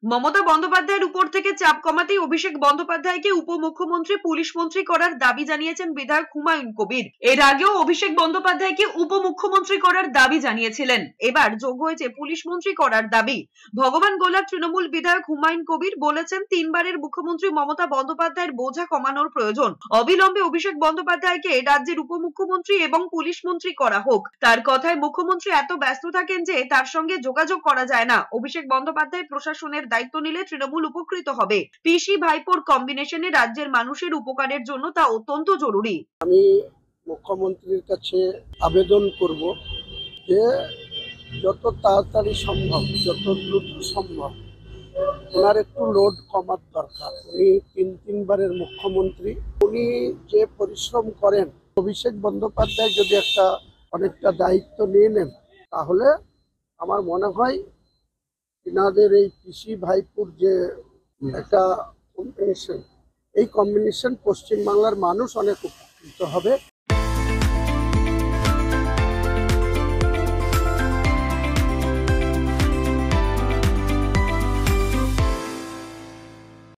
মমতা বন্দ্যোপাধ্যায়ের উপর থেকে চাপ কমাতেই অভিষেক বন্দ্যোপাধ্যায়কে উপমুখ্যমন্ত্রী পুলিশ মন্ত্রী করার দাবি জানিয়েছেন বিধায়ক হুমায়ুন কবির। এর আগেও অভিষেক বন্দ্যোপাধ্যায়কে উপমুখ্যমন্ত্রী করার দাবি জানিয়েছিলেন, এবার যোগ হয়েছে পুলিশ মন্ত্রী করার দাবি। ভগবান গোলার তৃণমূল বিধায়ক হুমায়ুন কবির বলেছেন, তিনবারের মুখ্যমন্ত্রী মমতা বন্দ্যোপাধ্যায়ের বোঝা কমানোর প্রয়োজন। অবিলম্বে অভিষেক বন্দ্যোপাধ্যায়কে রাজ্যের উপমুখ্যমন্ত্রী এবং পুলিশ মন্ত্রী করা হোক। তার কথায় মুখ্যমন্ত্রী এত ব্যস্ত থাকেন যে তার সঙ্গে যোগাযোগ করা যায় না। অভিষেক বন্দ্যোপাধ্যায় প্রশাসনের দায়িত্ব নিলে তৃণমূল উপকৃত হবে। পিসি ভাইপোর কম্বিনেশনে রাজ্যের মানুষের উপকারের জন্য তা অত্যন্ত জরুরি। আমি মুখ্যমন্ত্রীর কাছে আবেদন করব যে যত তাড়াতাড়ি সম্ভব, যত দ্রুত সম্ভব ওনার একটু লোড কমার দরকার। উনি তিনবারের মুখ্যমন্ত্রী, উনি যে পরিশ্রম করেন, অভিষেক বন্দ্যোপাধ্যায় যদি অনেকটা দায়িত্ব নিয়ে নেন তাহলে আমার মনে হয় এনাদের এই পিসি ভাইপুর যে একটা কম্বিনেশন, এই কম্বিনেশন পশ্চিমবাংলার মানুষ অনেক উপকৃত হবে।